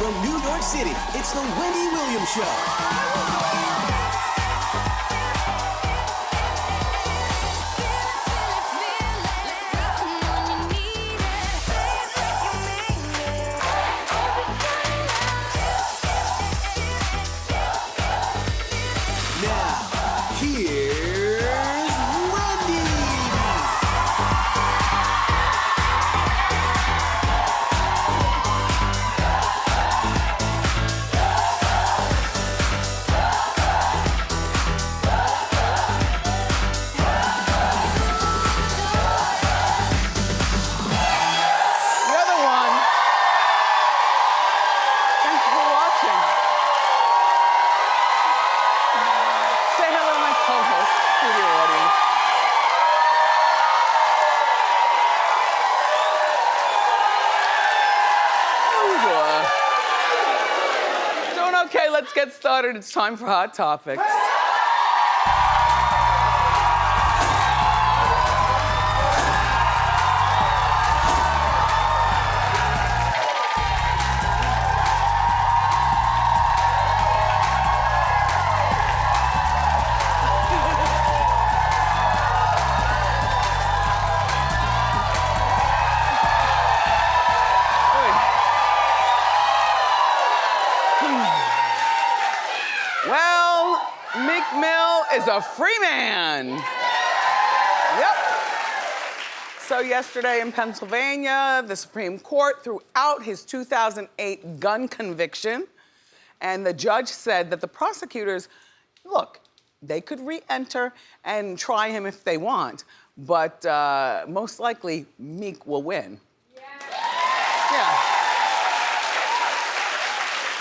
From New York City, it's the Wendy Williams Show. Okay, let's get started. It's time for Hot Topics. Well, Meek Mill is a free man. Yep. So yesterday in Pennsylvania, the Supreme Court threw out his 2008 gun conviction, and the judge said that the prosecutors, look, they could re-enter and try him if they want, but most likely Meek will win. Yeah.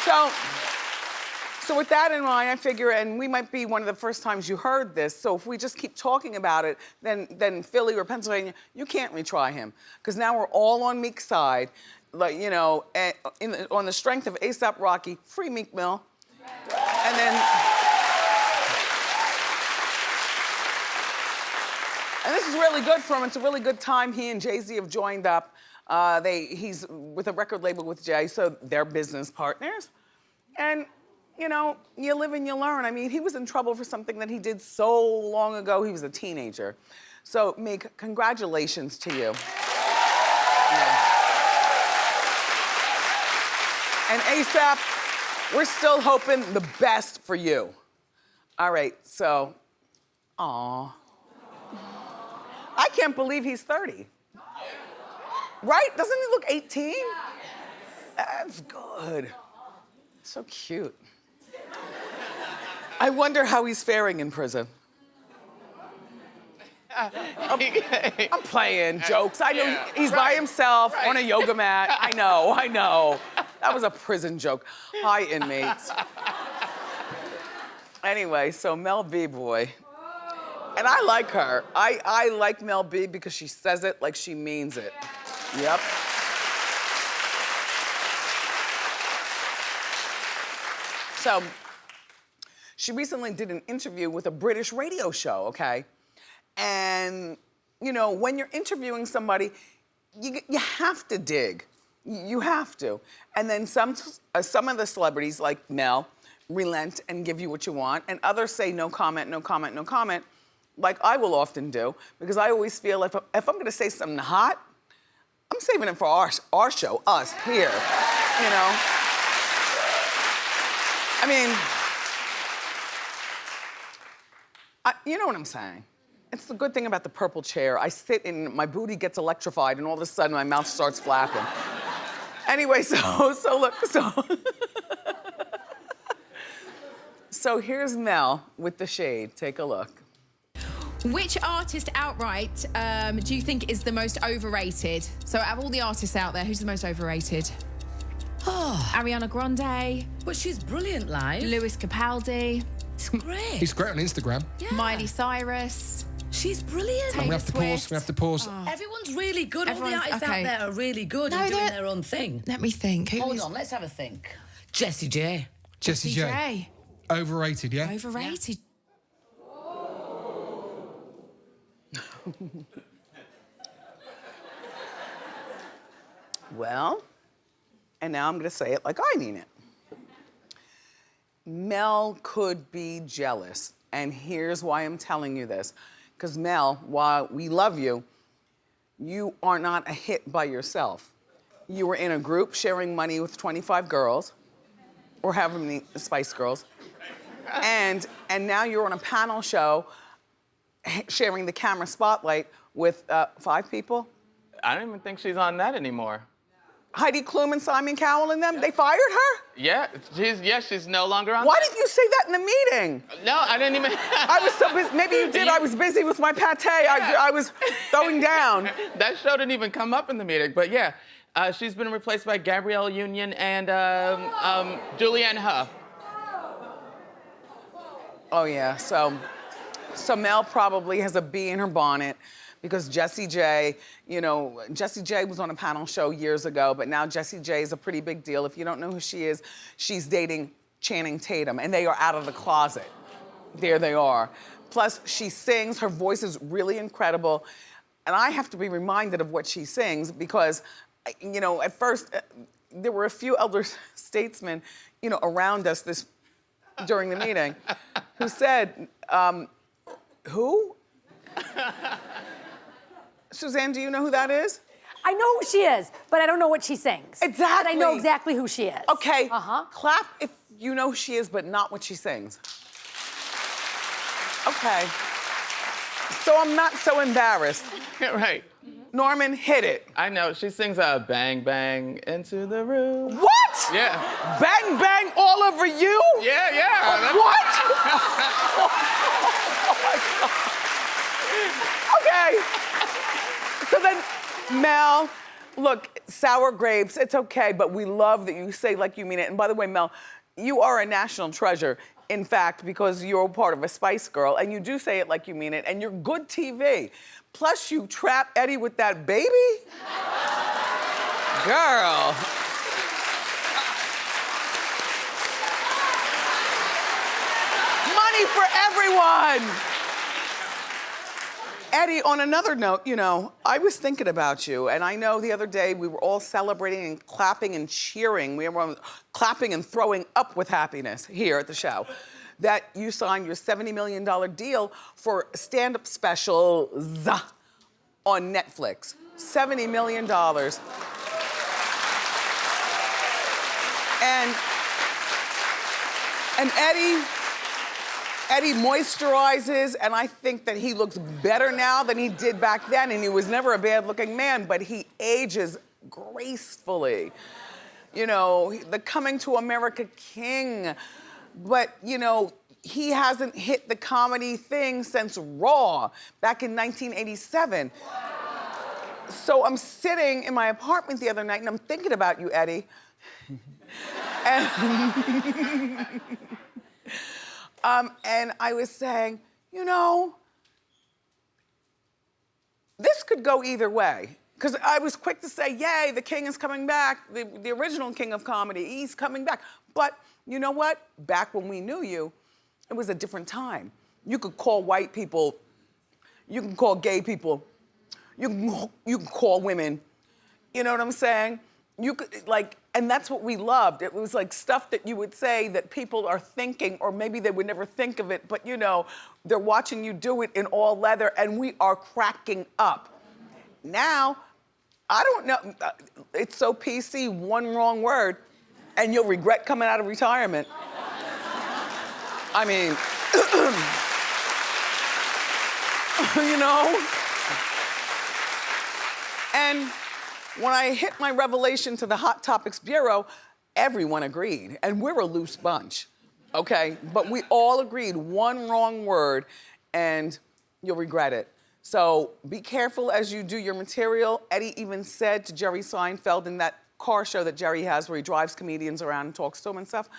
So with that in mind, I figure, and we might be one of the first times you heard this, so if we just keep talking about it, then Philly or Pennsylvania, you can't retry him. Because now we're all on Meek's side, like, you know, on the strength of A$AP Rocky, free Meek Mill. And then, and this is really good for him. It's a really good time. He and Jay-Z have joined up. He's with a record label with Jay, so they're business partners. And, you know, you live and you learn. I mean, he was in trouble for something that he did so long ago. He was a teenager. So, Meek, congratulations to you. Yeah. And A$AP, we're still hoping the best for you. All right, so, aw. I can't believe he's 30. Right? Doesn't he look 18? That's good. So cute. I wonder how he's faring in prison. I'm playing jokes. I know he's by himself on a yoga mat. I know. That was a prison joke. Hi, inmates. Anyway, so Mel B, boy. And I like her. I like Mel B because she says it like she means it. Yep. So, she recently did an interview with a British radio show, okay? And, you know, when you're interviewing somebody, you have to dig. You have to. And then some of the celebrities, like Mel, relent and give you what you want, and others say no comment, no comment, no comment, like I will often do, because I always feel if I'm gonna say something hot, I'm saving it for our show, us, here, you know? I mean, you know what I'm saying? It's the good thing about the purple chair. I sit and my booty gets electrified and all of a sudden my mouth starts flapping. Anyway, so look. So here's Mel with The Shade. Take a look. Which artist outright do you think is the most overrated? So out of all the artists out there, who's the most overrated? Oh. Ariana Grande. But she's brilliant live. Lewis Capaldi. It's great. He's great on Instagram. Yeah. Miley Cyrus. She's brilliant. Taylor We have to pause. Swift. We have to pause. Oh. Everyone's really good. All the Everyone's- artists okay. out there are really good and doing their own thing. Let me think. Who Hold is- on, let's have a think. Jessie J. Jessie J. Overrated, yeah? Overrated. Well, and now I'm gonna say it like I mean it. Mel could be jealous, and here's why I'm telling you this. Because Mel, while we love you, you are not a hit by yourself. You were in a group sharing money with 25 girls, or however many Spice Girls, and now you're on a panel show sharing the camera spotlight with 5 people. I don't even think she's on that anymore. Heidi Klum and Simon Cowell and them, they fired her? Yeah, she's no longer on. Why didn't you say that in the meeting? No, I didn't even. I was so busy, maybe you did, I was busy with my pate, I was throwing down. That show didn't even come up in the meeting, but yeah. She's been replaced by Gabrielle Union and Julianne Hough. Oh yeah, so Mel probably has a bee in her bonnet because Jessie J, you know, Jessie J was on a panel show years ago, but now Jessie J is a pretty big deal. If you don't know who she is, she's dating Channing Tatum, and they are out of the closet. There they are. Plus, she sings, her voice is really incredible, and I have to be reminded of what she sings because, you know, at first, there were a few elder statesmen, you know, around us during the meeting who said, who? Suzanne, do you know who that is? I know who she is, but I don't know what she sings. Exactly. But I know exactly who she is. Okay, Uh-huh. clap if you know who she is, but not what she sings. Okay. So I'm not so embarrassed. Right. Norman, hit it. I know, she sings Bang Bang into the room. What? Yeah. Bang, bang all over you? Yeah, yeah. What? Okay. So then, Mel, look, sour grapes, it's okay, but we love that you say like you mean it. And by the way, Mel, you are a national treasure, in fact, because you're part of a Spice Girl, and you do say it like you mean it, and you're good TV. Plus, you trap Eddie with that baby? Girl. Money for everyone. Eddie, on another note, you know, I was thinking about you, and I know the other day we were all celebrating and clapping and cheering. We were clapping and throwing up with happiness here at the show. That you signed your $70 million deal for stand-up specials on Netflix. $70 million. And Eddie moisturizes, and I think that he looks better now than he did back then, and he was never a bad-looking man, but he ages gracefully. You know, the Coming to America king. But, you know, he hasn't hit the comedy thing since Raw back in 1987. So I'm sitting in my apartment the other night and I'm thinking about you, Eddie. And I was saying, you know, this could go either way. Because I was quick to say, yay, the king is coming back. The original king of comedy, he's coming back. But you know what? Back when we knew you, it was a different time. You could call white people, you can call gay people, you can call women. You know what I'm saying? You could, like, and that's what we loved. It was like stuff that you would say that people are thinking, or maybe they would never think of it, but you know, they're watching you do it in all leather and we are cracking up. Now, I don't know, it's so PC, one wrong word, and you'll regret coming out of retirement. I mean, you know? And when I hit my revelation to the Hot Topics Bureau, everyone agreed, and we're a loose bunch, okay? But we all agreed, one wrong word, and you'll regret it. So be careful as you do your material. Eddie even said to Jerry Seinfeld in that car show that Jerry has where he drives comedians around and talks to them and stuff,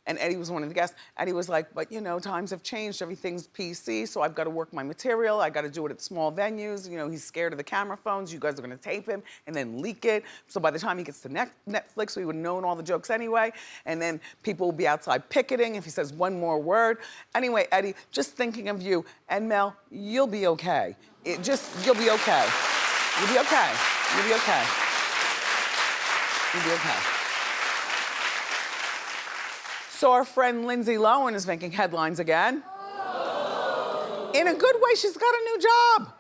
and Eddie was one of the guests. Eddie was like, but you know, times have changed, everything's PC, so I've got to work my material, I got to do it at small venues. You know, he's scared of the camera phones, you guys are gonna tape him and then leak it. So by the time he gets to Netflix, we would have known all the jokes anyway, and then people will be outside picketing if he says one more word. Anyway, Eddie, just thinking of you, and Mel, you'll be okay. You'll be okay. You'll be okay. You'll be okay. You'll be okay. So our friend Lindsay Lohan is making headlines again. In a good way, she's got a new job.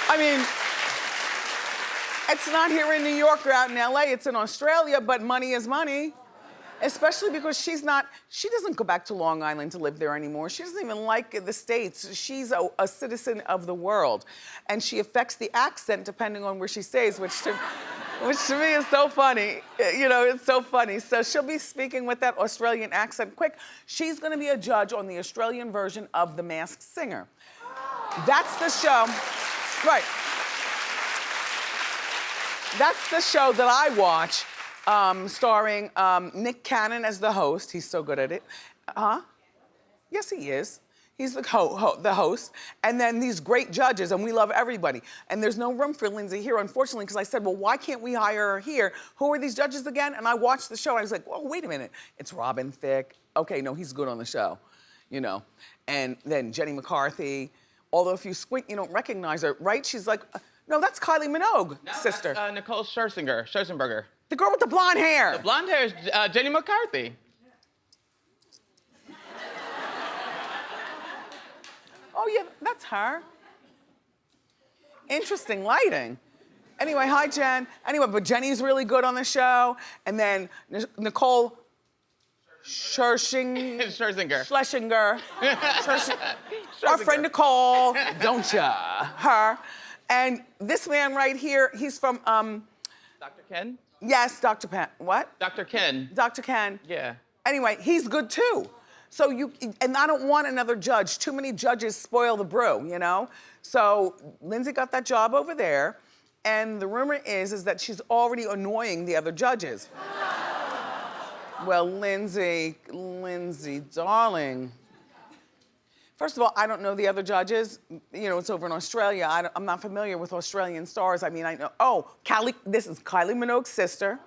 I mean, it's not here in New York or out in LA, it's in Australia, but money is money. Especially because she doesn't go back to Long Island to live there anymore. She doesn't even like the States. She's a citizen of the world. And she affects the accent depending on where she stays, which to me is so funny. You know, it's so funny. So she'll be speaking with that Australian accent quick. She's gonna be a judge on the Australian version of The Masked Singer. That's the show, right. That's the show that I watch. Starring Nick Cannon as the host. He's so good at it. Yes, he is. He's the host. And then these great judges, and we love everybody. And there's no room for Lindsay here, unfortunately, because I said, well, why can't we hire her here? Who are these judges again? And I watched the show, and I was like, well, wait a minute. It's Robin Thicke. Okay, no, he's good on the show, you know. And then Jenny McCarthy. Although if you squint, you don't recognize her, right? She's like, no, that's Kylie Minogue, sister. That's, Nicole Scherzinger. The girl with the blonde hair. The blonde hair is Jenny McCarthy. Oh yeah, that's her. Interesting lighting. Anyway, hi Jen. Anyway, but Jenny's really good on the show. And then Nicole Scherzinger. Our friend Nicole, don't ya? Her. And this man right here, he's from Dr. Ken? Yes, Dr. Pen. What? Dr. Ken. Dr. Ken. Yeah. Anyway, he's good too. So and I don't want another judge. Too many judges spoil the brew, you know? So Lindsay got that job over there, and the rumor is that she's already annoying the other judges. Well, Lindsay, darling. First of all, I don't know the other judges. You know, it's over in Australia. I'm not familiar with Australian stars. I mean, I know, this is Kylie Minogue's sister.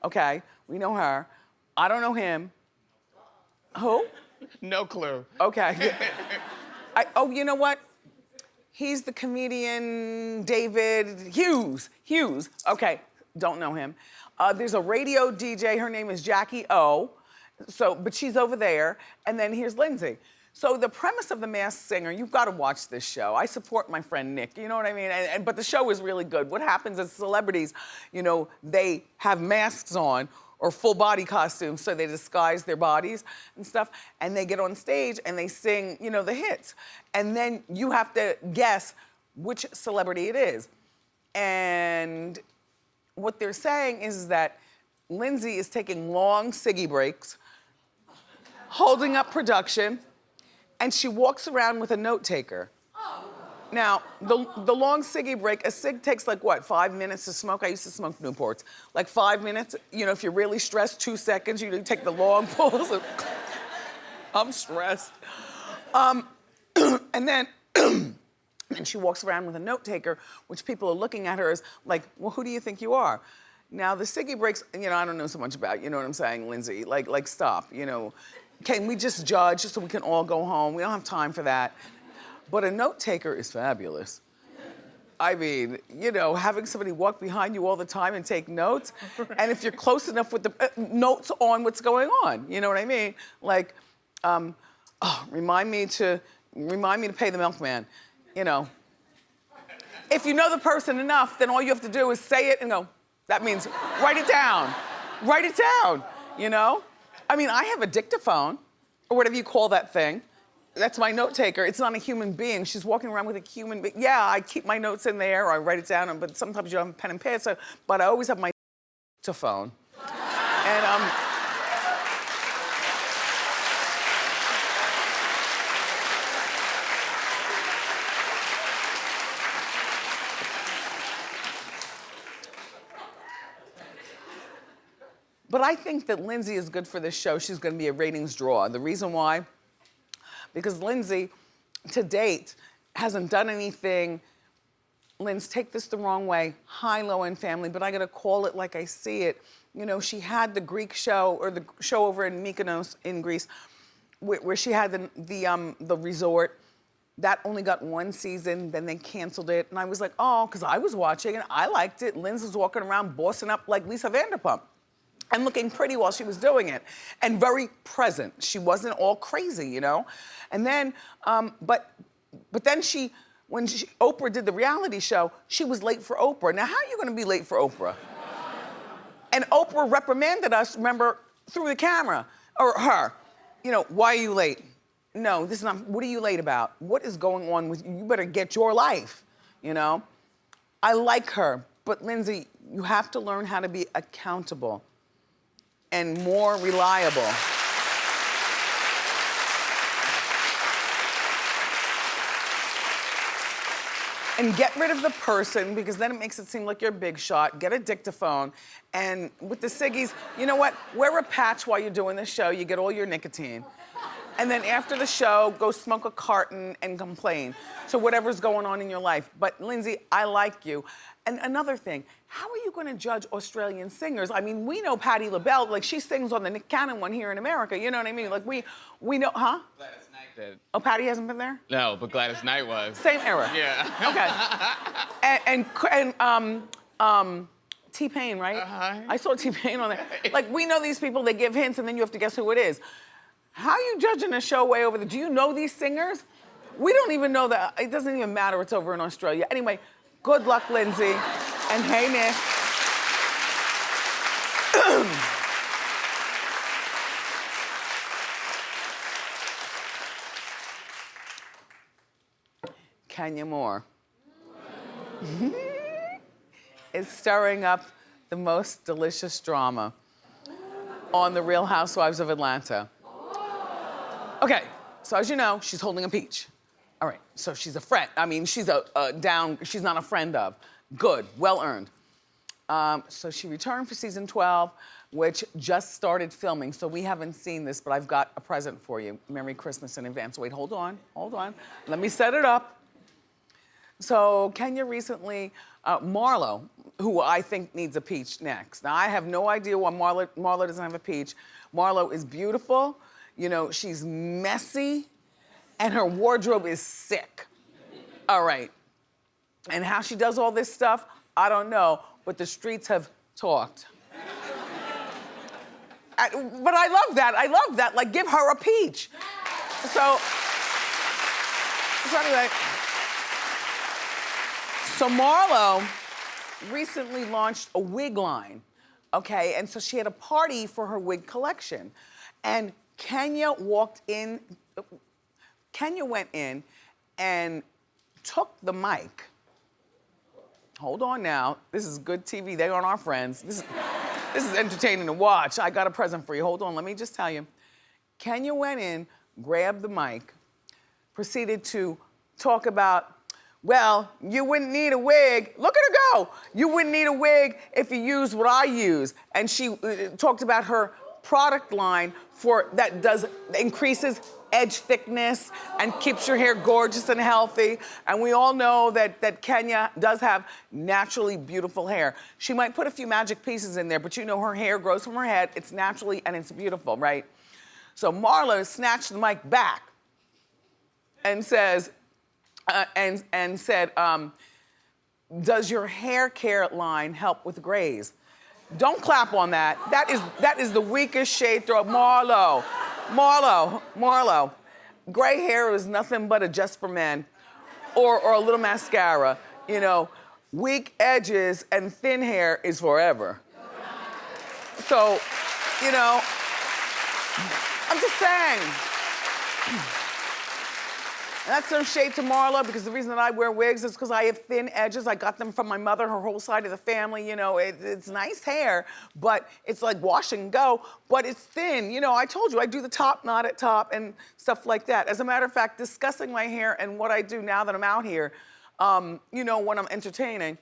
Okay, we know her. I don't know him. Who? No clue. Okay. You know what? He's the comedian David Hughes. Okay, don't know him. There's a radio DJ, her name is Jackie O. But she's over there. And then here's Lindsay. So the premise of The Masked Singer, you've got to watch this show. I support my friend Nick, you know what I mean? But the show is really good. What happens is celebrities, you know, they have masks on or full body costumes, so they disguise their bodies and stuff, and they get on stage and they sing, you know, the hits. And then you have to guess which celebrity it is. And what they're saying is that Lindsay is taking long ciggy breaks, holding up production, and she walks around with a note taker. Now, the long ciggy break, a cig takes like what, 5 minutes to smoke? I used to smoke Newports. Like 5 minutes, you know, if you're really stressed, 2 seconds, you take the long pulls. I'm stressed. And then, and she walks around with a note taker, which people are looking at her as like, well, who do you think you are? Now, the ciggy breaks, you know, I don't know so much about, you know what I'm saying, Lindsay? Like stop, you know. Can we just judge so we can all go home? We don't have time for that. But a note taker is fabulous. I mean, you know, having somebody walk behind you all the time and take notes, and if you're close enough with the notes on what's going on, you know what I mean? Like, remind me to pay the milkman, you know. If you know the person enough, then all you have to do is say it and go, that means write it down, you know? I mean, I have a dictaphone, or whatever you call that thing. That's my note taker. It's not a human being. She's walking around with a human being. Yeah, I keep my notes in there, or I write it down, but sometimes you don't have a pen and pad, but I always have my dictaphone. And, but I think that Lindsay is good for this show. She's gonna be a ratings draw. The reason why? Because Lindsay, to date, hasn't done anything. Linz, take this the wrong way. Hi, Lohan family, but I gotta call it like I see it. You know, she had the Greek show, or the show over in Mykonos in Greece, where she had the resort. That only got 1 season, then they canceled it. And I was like, oh, because I was watching and I liked it. Linz was walking around bossing up like Lisa Vanderpump. and looking pretty while she was doing it, and very present. She wasn't all crazy, you know? And then, but then when Oprah did the reality show, she was late for Oprah. Now, how are you gonna be late for Oprah? And Oprah reprimanded us, remember, through the camera, or her. You know, why are you late? No, this is not, what are you late about? What is going on with you? You better get your life, you know? I like her, but Lindsay, you have to learn how to be accountable and more reliable. And get rid of the person, because then it makes it seem like you're a big shot. Get a dictaphone. And with the ciggies, you know what? Wear a patch while you're doing the show. You get all your nicotine. And then after the show, go smoke a carton and complain to whatever's going on in your life. But Lindsay, I like you. And another thing, how are you gonna judge Australian singers? I mean, we know Patti LaBelle, like she sings on the Nick Cannon one here in America, you know what I mean? Like we know, huh? Gladys Knight did. Oh, Patti hasn't been there? No, but Gladys Knight was. Same era. Yeah. Okay. And T-Pain, right? Uh-huh. I saw T-Pain on there. Like, we know these people, they give hints, and then you have to guess who it is. How are you judging a show way over there? Do you know these singers? We don't even know that. It doesn't even matter. It's over in Australia. Anyway, good luck, Lindsay. And hey, Nick. Kenya Moore is stirring up the most delicious drama on the Real Housewives of Atlanta. Okay, so as you know, she's holding a peach. All right, so she's a friend. I mean, she's she's not a friend of. Good, well earned. So she returned for season 12, which just started filming, so we haven't seen this, but I've got a present for you. Merry Christmas in advance. Wait, hold on. Let me set it up. So Kenya recently, Marlo, who I think needs a peach next. Now, I have no idea why Marlo doesn't have a peach. Marlo is beautiful. You know, she's messy, and her wardrobe is sick. All right. And how she does all this stuff, I don't know, but the streets have talked. But I love that. Like, give her a peach. So anyway. So Marlo recently launched a wig line, okay? And so she had a party for her wig collection. And Kenya went in and took the mic. Hold on now, this is good TV, they aren't our friends. This is entertaining to watch. I got a present for you, hold on, let me just tell you. Kenya went in, grabbed the mic, proceeded to talk about, well, you wouldn't need a wig. Look at her go. You wouldn't need a wig if you used what I use. And she talked about her product line that increases edge thickness and keeps your hair gorgeous and healthy. And we all know that Kenya does have naturally beautiful hair. She might put a few magic pieces in there, but you know her hair grows from her head. It's naturally and it's beautiful, right? So Marlo snatched the mic back and says, does your hair care line help with grays? Don't clap on that. That is the weakest shade throw. Marlo. Gray hair is nothing but a just for men, or a little mascara. You know, weak edges and thin hair is forever. So, you know, I'm just saying. That's no shade to Marlo, because the reason that I wear wigs is because I have thin edges. I got them from my mother, her whole side of the family. You know, it's nice hair, but it's like wash and go, but it's thin. You know, I told you, I do the top knot at top and stuff like that. As a matter of fact, discussing my hair and what I do now that I'm out here, you know, when I'm entertaining,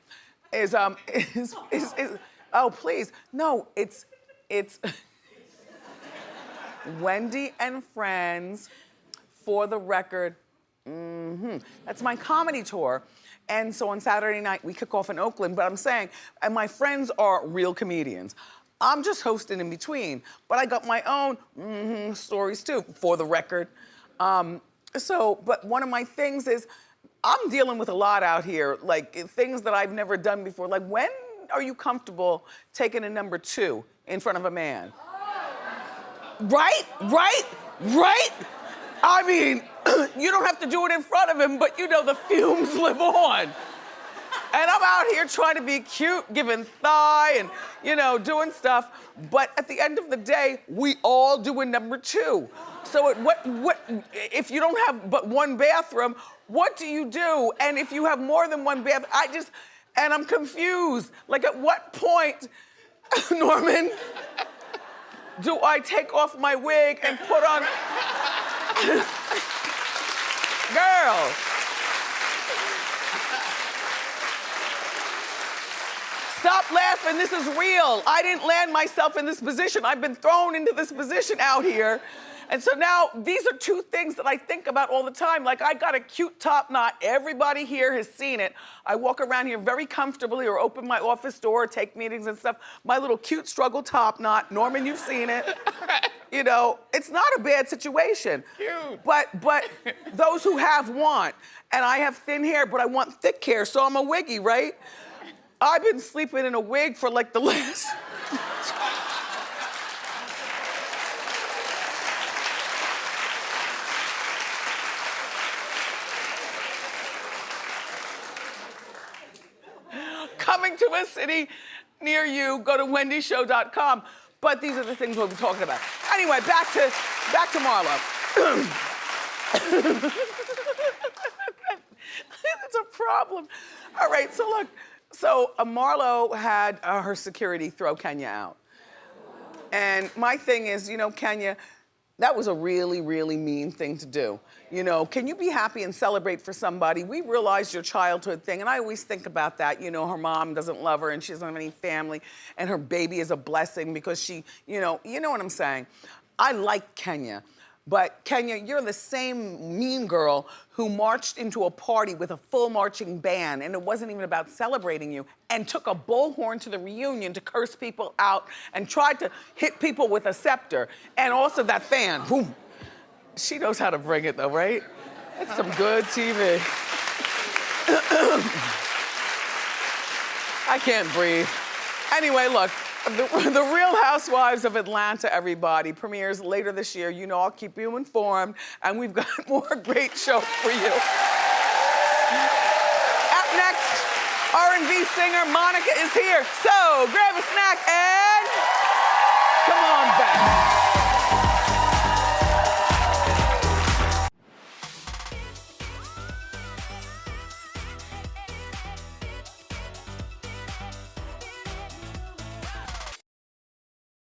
is oh, please. No, it's Wendy and Friends, for the record. That's my comedy tour. And so on Saturday night, we kick off in Oakland, but I'm saying, and my friends are real comedians. I'm just hosting in between, but I got my own stories too, for the record. But one of my things is, I'm dealing with a lot out here, like things that I've never done before. Like when are you comfortable taking a number 2 in front of a man? Right? I mean, you don't have to do it in front of him, but you know the fumes live on. And I'm out here trying to be cute, giving thigh and, you know, doing stuff. But at the end of the day, we all do a number 2. So what if you don't have but one bathroom, what do you do? And if you have more than one bathroom, and I'm confused. Like, at what point, Norman, do I take off my wig and put on... Girl. Stop laughing, this is real. I didn't land myself in this position. I've been thrown into this position out here. And so now, these are 2 things that I think about all the time. Like, I got a cute top knot. Everybody here has seen it. I walk around here very comfortably or open my office door, take meetings and stuff. My little cute struggle top knot. Norman, you've seen it. You know, it's not a bad situation. Cute. But those who have want. And I have thin hair, but I want thick hair, so I'm a wiggy, right? I've been sleeping in a wig for like the last... Coming to a city near you, go to wendyshow.com. But these are the things we'll be talking about. Anyway, back to Marlo. It's a problem. All right, so look. So Marlo had her security throw Kenya out. And my thing is, you know, Kenya, that was a really, really mean thing to do. You know, can you be happy and celebrate for somebody? We realize your childhood thing, and I always think about that. You know, her mom doesn't love her and she doesn't have any family, and her baby is a blessing because she, you know what I'm saying. I like Kenya. But Kenya, you're the same mean girl who marched into a party with a full marching band, and it wasn't even about celebrating you, and took a bullhorn to the reunion to curse people out and tried to hit people with a scepter. And also that fan, boom. She knows how to bring it though, right? It's some good TV. I can't breathe. Anyway, look. The Real Housewives of Atlanta, everybody, premieres later this year. You know, I'll keep you informed, and we've got more great shows for you. Up next, R&B singer Monica is here. So grab a snack and